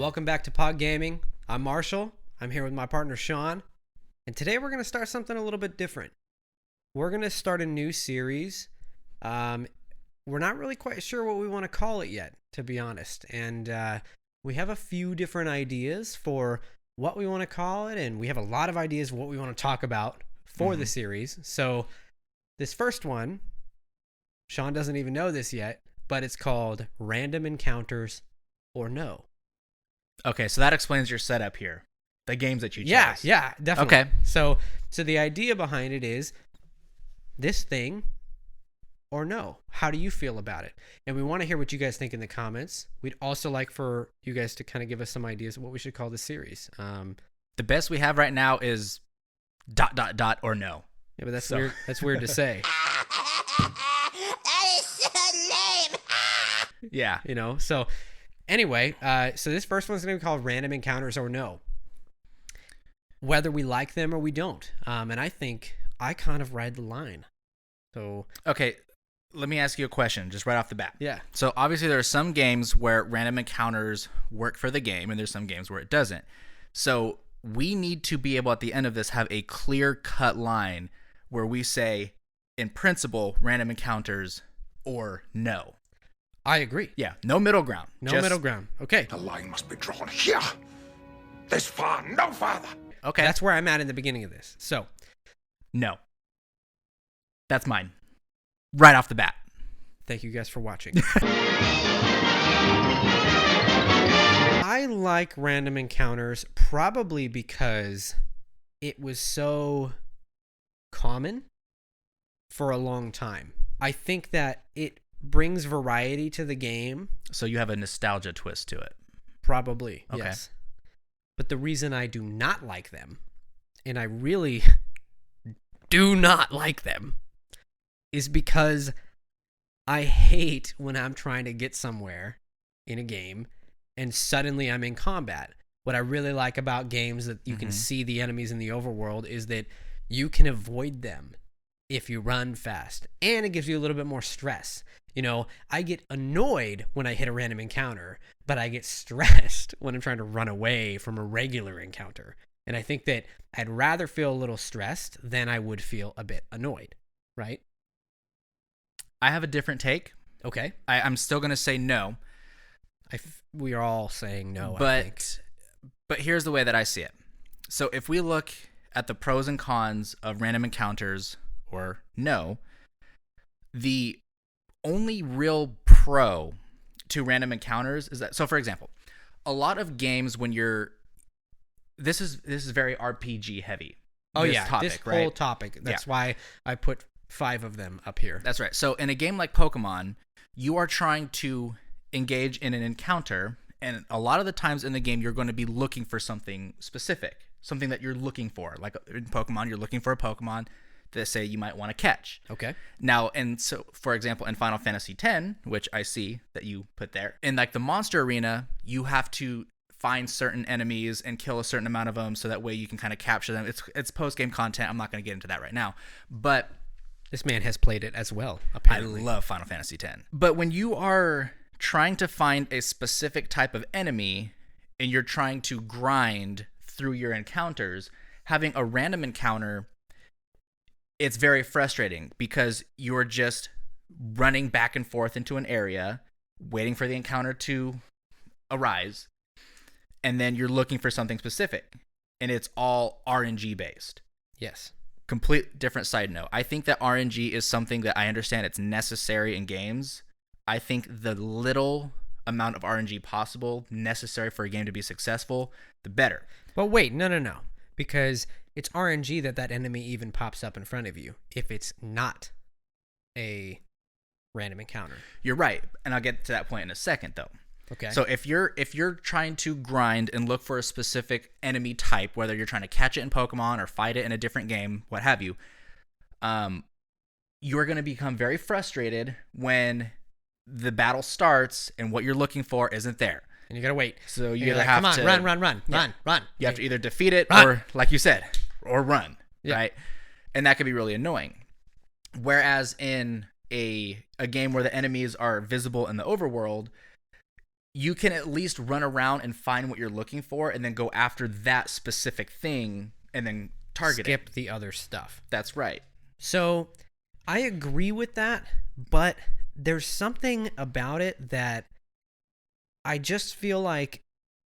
Welcome back to Pod Gaming. I'm Marshall. I'm here with my partner Shawn. And today we're going to start something a little bit different. We're going to start a new series. We're not really quite sure what we want to call it yet, to be honest. And we have a few different ideas for what we want to call it. And we have a lot of ideas of what we want to talk about for the series. So this first one, Shawn doesn't even know this yet, but it's called Random Encounters or No. Okay, so that explains your setup here. The games that you chose. Yeah, definitely. Okay. So the idea behind it is this thing or no. How do you feel about it? And we want to hear what you guys think in the comments. We'd also like for you guys to kind of give us some ideas of what we should call the series. The best we have right now is ... or no. Yeah, but that's weird. That's weird to say. That is so lame. Yeah. You know, so anyway, so this first one's going to be called Random Encounters or No. Whether we like them or we don't. And I think I kind of ride the line. So Okay, let me ask you a question just right off the bat. yeah. So obviously there are some games where random encounters work for the game, and there's some games where it doesn't. So we need to be able at the end of this have a clear-cut line where we say, in principle, random encounters or no. I agree. Yeah, no middle ground. No middle ground. Okay. The line must be drawn here. This far, no farther. Okay, That's where I'm at in the beginning of this. So no. That's mine. Right off the bat. thank you guys for watching. I like Random Encounters probably because it was so common for a long time. I think that it brings variety to the game. So you have a nostalgia twist to it. Probably, Okay. yes. But the reason I do not like them, and I really do not like them, is because I hate when I'm trying to get somewhere in a game and suddenly I'm in combat. What I really like about games that you can see the enemies in the overworld is that you can avoid them if you run fast, and it gives you a little bit more stress. You know, I get annoyed when I hit a random encounter, but I get stressed when I'm trying to run away from a regular encounter. And I think that I'd rather feel a little stressed than I would feel a bit annoyed, right? I have a different take. Okay. I'm still going to say no. We are all saying no, I think. But here's the way that I see it. So if we look at the pros and cons of random encounters or no, the only real pro to random encounters is that, so for example, a lot of games when you're, this is very RPG heavy. Oh this yeah, topic, this right? whole topic. That's why I put 5 of them up here. That's right. So in a game like Pokemon, you are trying to engage in an encounter, and a lot of the times in the game, you're going to be looking for something specific, something that you're looking for. Like in Pokemon, you're looking for a Pokemon that, say, you might want to catch. Okay. Now, and so, for example, in Final Fantasy X, which I see that you put there, in like the monster arena, you have to find certain enemies and kill a certain amount of them, so that way you can kind of capture them. It's post-game content. I'm not going to get into that right now, but This man has played it as well, I apparently. love Final Fantasy X. But when you are trying to find a specific type of enemy and you're trying to grind through your encounters, having a random encounter, it's very frustrating because you're just running back and forth into an area, waiting for the encounter to arise, and then you're looking for something specific, and it's all RNG based. Yes. Complete different side note. I think that RNG is something that I understand it's necessary in games. I think the little amount of RNG possible necessary for a game to be successful, the better. But wait, no. Because it's RNG that enemy even pops up in front of you if it's not a random encounter. You're right, and I'll get to that point in a second though. Okay. So if you're trying to grind and look for a specific enemy type, whether you're trying to catch it in Pokemon or fight it in a different game, what have you, you're going to become very frustrated when the battle starts and what you're looking for isn't there. And you gotta wait. So you You're either like, have come on, to run. You have to either defeat it Run. or, like you said, or run, Yeah. right? And that could be really annoying. Whereas in a game where the enemies are visible in the overworld, you can at least run around and find what you're looking for and then go after that specific thing and then target it. Skip the other stuff. That's right. So I agree with that, but there's something about it that I just feel like,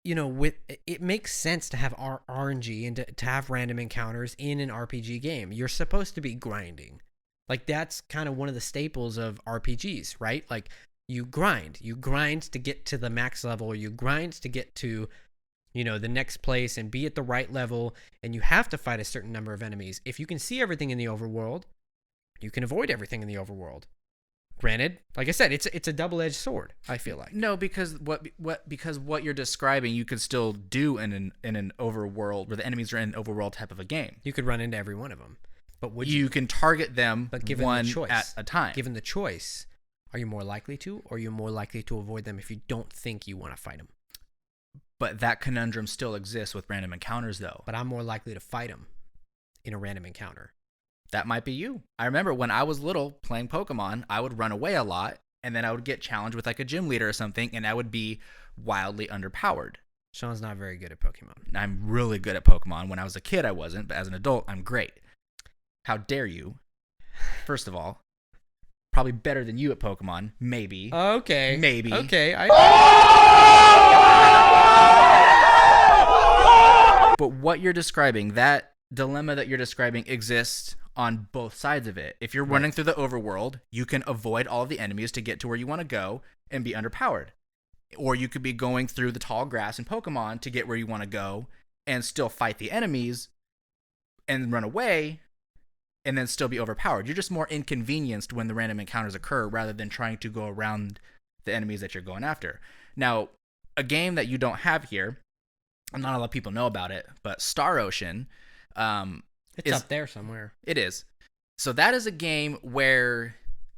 with it makes sense to have RNG and to have random encounters in an RPG game. You're supposed to be grinding. Like, that's kind of one of the staples of RPGs, right? Like, you grind to get to the max level, or you grind to get to, the next place and be at the right level, and you have to fight a certain number of enemies. If you can see everything in the overworld, you can avoid everything in the overworld. Granted, like I said, it's a double-edged sword, I feel like. No, because what you're describing you could still do in an overworld where the enemies are in an overworld type of a game. You could run into every one of them. But you can target them given one the choice, at a time. Given the choice, are you more likely to, or are you more likely to avoid them if you don't think you want to fight them? But that conundrum still exists with random encounters, though. But I'm more likely to fight them in a random encounter. That might be you. I remember when I was little playing Pokemon, I would run away a lot, and then I would get challenged with like a gym leader or something, and I would be wildly underpowered. Sean's not very good at Pokemon. I'm really good at Pokemon. When I was a kid, I wasn't, but as an adult, I'm great. How dare you? First of all, probably better than you at Pokemon. Maybe. Okay. Maybe. Okay. But what you're describing, that dilemma that you're describing exists on both sides of it. If you're running through the overworld, you can avoid all of the enemies to get to where you want to go and be underpowered. Or you could be going through the tall grass in Pokemon to get where you want to go and still fight the enemies and run away and then still be overpowered. You're just more inconvenienced when the random encounters occur rather than trying to go around the enemies that you're going after. Now, a game that you don't have here, and not a lot of people know about it, but Star Ocean, it's up there somewhere. It is. So that is a game where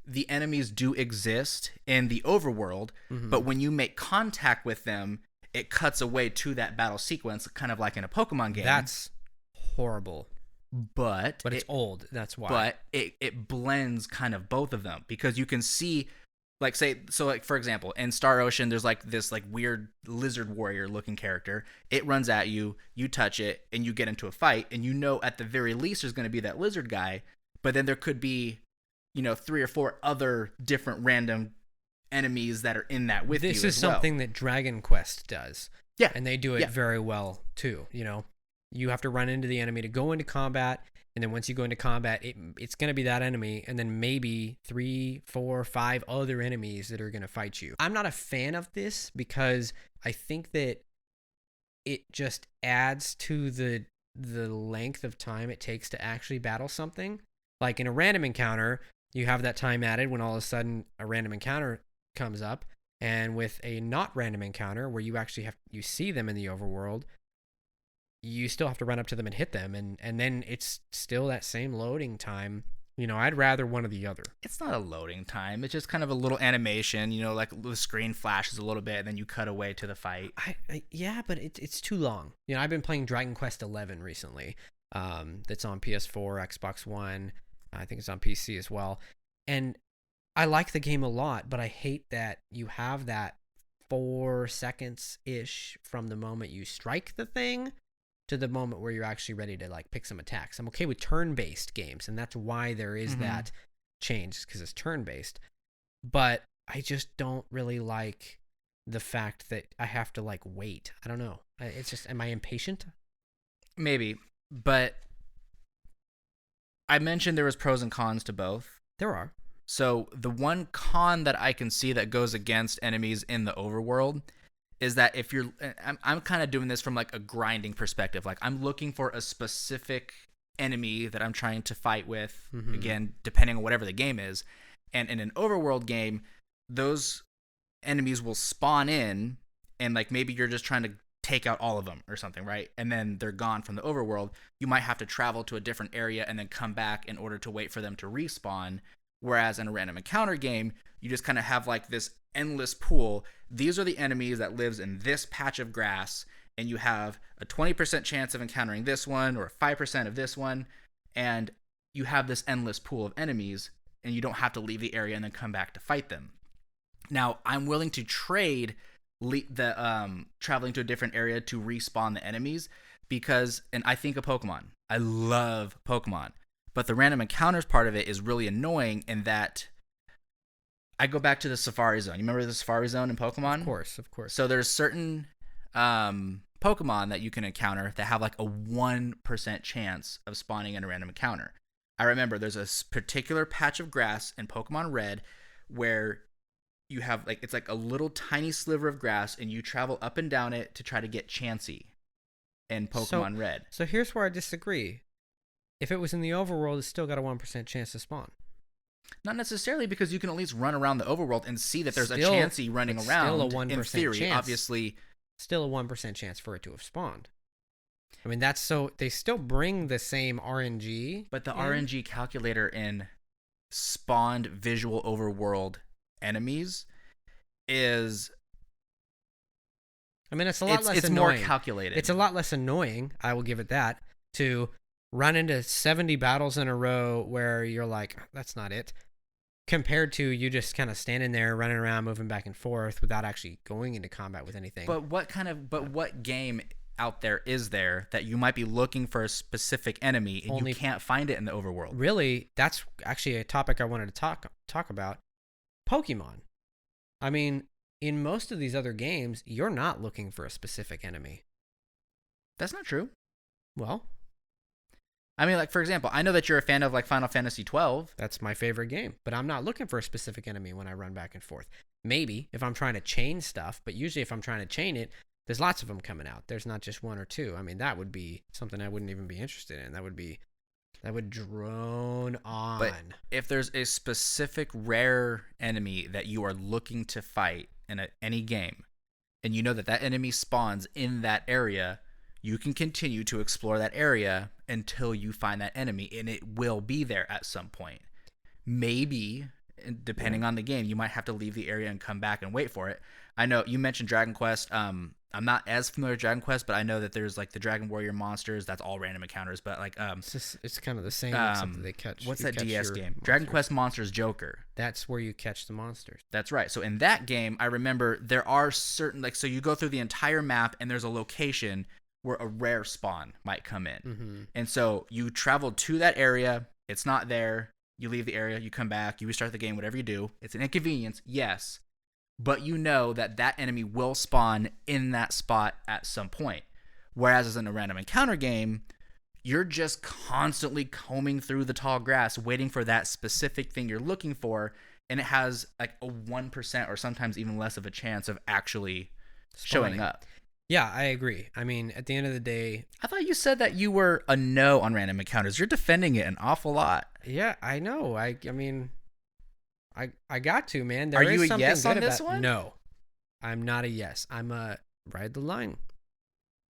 the enemies do exist in the overworld, but when you make contact with them, it cuts away to that battle sequence, kind of like in a Pokemon game. That's horrible. But it's old. That's why. But it blends kind of both of them, because you can see, like, for example, in Star Ocean, there's like this like weird lizard warrior looking character. It runs at you, you touch it, and you get into a fight, and at the very least there's going to be that lizard guy, but then there could be, 3 or 4 other different random enemies that are in that with you as well. This is something that Dragon Quest does. Yeah. And they do it very well too, You have to run into the enemy to go into combat, and then once you go into combat, it's going to be that enemy, and then maybe 3, 4, 5 other enemies that are going to fight you. I'm not a fan of this because I think that it just adds to the length of time it takes to actually battle something. Like in a random encounter, you have that time added when all of a sudden a random encounter comes up, and with a not random encounter where you actually you see them in the overworld, you still have to run up to them and hit them, and then it's still that same loading time. I'd rather one or the other. It's not a loading time. It's just kind of a little animation, like the screen flashes a little bit, and then you cut away to the fight. Yeah, but it's too long. I've been playing Dragon Quest XI recently. That's on PS4, Xbox One. I think it's on PC as well. And I like the game a lot, but I hate that you have that 4 seconds-ish from the moment you strike the thing to the moment where you're actually ready to like pick some attacks. I'm okay with turn-based games, and that's why there is that change, because it's turn-based. But I just don't really like the fact that I have to like wait. I don't know. It's just, am I impatient? Maybe, but I mentioned there was pros and cons to both. There are. So the one con that I can see that goes against enemies in the overworld is that if you're, I'm kind of doing this from like a grinding perspective. Like I'm looking for a specific enemy that I'm trying to fight with, again, depending on whatever the game is. And in an overworld game, those enemies will spawn in, and like maybe you're just trying to take out all of them or something, right? And then they're gone from the overworld. You might have to travel to a different area and then come back in order to wait for them to respawn. Whereas in a random encounter game, you just kind of have like this endless pool. These are the enemies that lives in this patch of grass, and you have a 20% chance of encountering this one or 5% of this one, and you have this endless pool of enemies, and you don't have to leave the area and then come back to fight them. Now, I'm willing to trade traveling to a different area to respawn the enemies, because, and I think of Pokemon. I love Pokemon, but the random encounters part of it is really annoying in that I go back to the Safari Zone. You remember the Safari Zone in Pokemon? Of course. So there's certain Pokemon that you can encounter that have like a 1% chance of spawning in a random encounter. I remember there's a particular patch of grass in Pokemon Red where you have like, it's like a little tiny sliver of grass and you travel up and down it to try to get Chansey in Pokemon Red. So here's where I disagree. If it was in the overworld, it's still got a 1% chance to spawn. Not necessarily, because you can at least run around the overworld and see that there's Still, a Chansey running it's around. still a 1% in theory, chance. obviously. Still a 1% chance for it to have spawned. I mean, that's so they still bring the same RNG. But the RNG calculator in spawned visual overworld enemies is, I mean, it's a lot less it's annoying. more calculated. It's a lot less annoying, I will give it that, to run into 70 battles in a row where you're like, that's not it, compared to you just kind of standing there, running around, moving back and forth without actually going into combat with anything. But what game out there is there that you might be looking for a specific enemy and you can't find it in the overworld? Really, that's actually a topic I wanted to talk about. Pokemon. I mean, in most of these other games, you're not looking for a specific enemy. That's not true. Well, I mean, like, for example, I know that you're a fan of like Final Fantasy 12. that's my favorite game, but I'm not looking for a specific enemy when I run back and forth. Maybe if I'm trying to chain stuff, but usually if I'm trying to chain it, there's lots of them coming out. There's not just one or two. I mean, that would be something I wouldn't even be interested in. That would drone on. But if there's a specific rare enemy that you are looking to fight in any game, and you know that that enemy spawns in that area, you can continue to explore that area until you find that enemy, and it will be there at some point. Maybe, depending on the game, you might have to leave the area and come back and wait for it. I know you mentioned Dragon Quest. I'm not as familiar with Dragon Quest, but I know that there's like the Dragon Warrior monsters. That's all random encounters. But like, it's kind of the same. Except that they catch. What's you that catch DS your game? monsters. Dragon Quest Monsters Joker. That's where you catch the monsters. That's right. So in that game, I remember there are certain, like, so you go through the entire map and there's a location where a rare spawn might come in. Mm-hmm. And so you travel to that area. It's not there. You leave the area. You come back. You restart the game. Whatever you do. It's an inconvenience. Yes. But you know that that enemy will spawn in that spot at some point. Whereas as in a random encounter game, you're just constantly combing through the tall grass, waiting for that specific thing you're looking for. And it has like a 1% or sometimes even less of a chance of actually showing up. Yeah, I agree. I mean, at the end of the day, I thought you said that you were a no on random encounters. You're defending it an awful lot. yeah, I know. I mean, I got to, man. Are There is you a something yes good on this about- one? No, I'm not a yes. I'm a ride the line.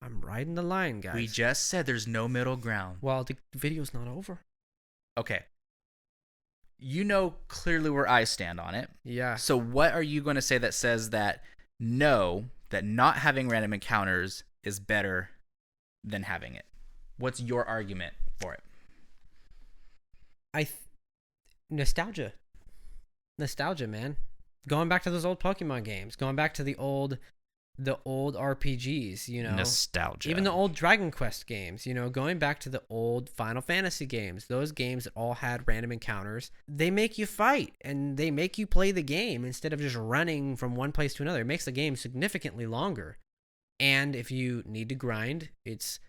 I'm riding the line, guys. We just said there's no middle ground. Well, the video's not over. Okay. You know clearly where I stand on it. Yeah. So what are you going to say that says that no, that not having random encounters is better than having it? What's your argument for it? Nostalgia. Nostalgia, man. Going back to those old Pokemon games, going back to the old RPGs, you know. Nostalgia. Even the old Dragon Quest games, you know, going back to the old Final Fantasy games, those games that all had random encounters, they make you fight and they make you play the game instead of just running from one place to another. It makes the game significantly longer. And if you need to grind, it's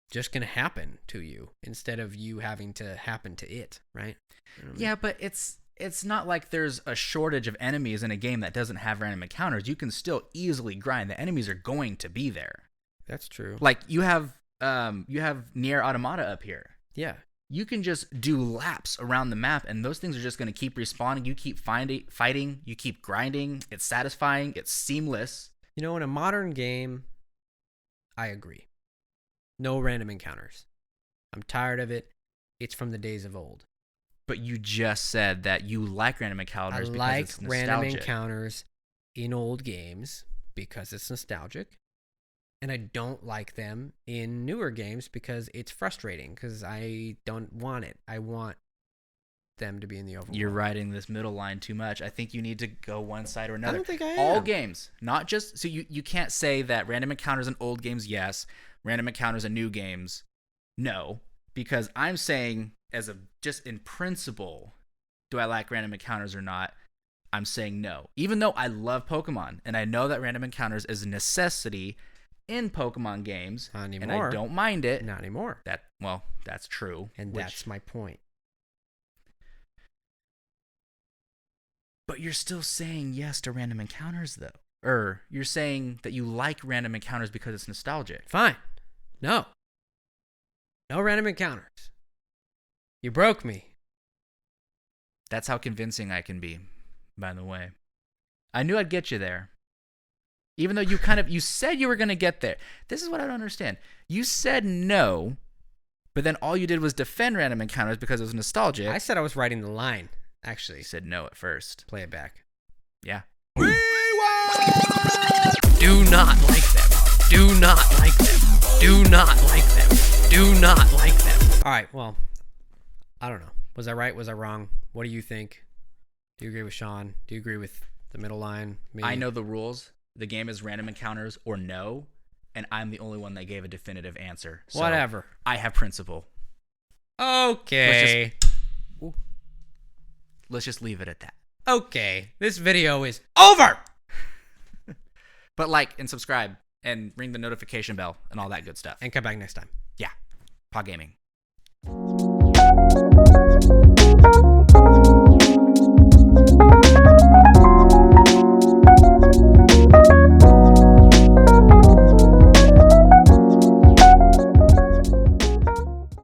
just going to happen to you instead of you having to happen to it, right? You know what I mean? Yeah, but it's not like there's a shortage of enemies in a game that doesn't have random encounters. You can still easily grind. The enemies are going to be there. That's true. Like you have Nier Automata up here. Yeah. You can just do laps around the map, and those things are just going to keep respawning. You keep fighting. You keep grinding. It's satisfying. It's seamless. You know, in a modern game, I agree. No random encounters. I'm tired of it. It's from the days of old. But you just said that you like random encounters I because like it's random nostalgic. encounters in old games because it's nostalgic. And I don't like them in newer games because it's frustrating because I don't want it. I want them to be in the overworld. You're riding this middle line too much. I think you need to go one side or another. I don't think I am. All games, not just so you can't say that random encounters in old games, yes, random encounters in new games, no, because I'm saying just in principle, do I like random encounters or not? I'm saying no. Even though I love Pokemon and I know that random encounters is a necessity in Pokemon games, Not and anymore. I don't mind it. Not anymore. That's true. And that's my point. But you're still saying yes to random encounters, though. Or you're saying that you like random encounters because it's nostalgic. Fine. No. No random encounters. You broke me. That's how convincing I can be, by the way. I knew I'd get you there. Even though you said you were going to get there. This is what I don't understand. You said no, but then all you did was defend random encounters because it was nostalgic. I said I was writing the line, actually. You said no at first. Play it back. Yeah. Do not like them. Do not like them. Do not like them. Do not like them. All right, well, I don't know. Was I right? Was I wrong? What do you think? Do you agree with Shawn? Do you agree with the middle line? Me? I know the rules. The game is random encounters or no, and I'm the only one that gave a definitive answer. So Whatever. I have principle. Okay. Let's just leave it at that. Okay. This video is over. But like and subscribe and ring the notification bell and all that good stuff. And come back next time. Yeah. Pod Gaming.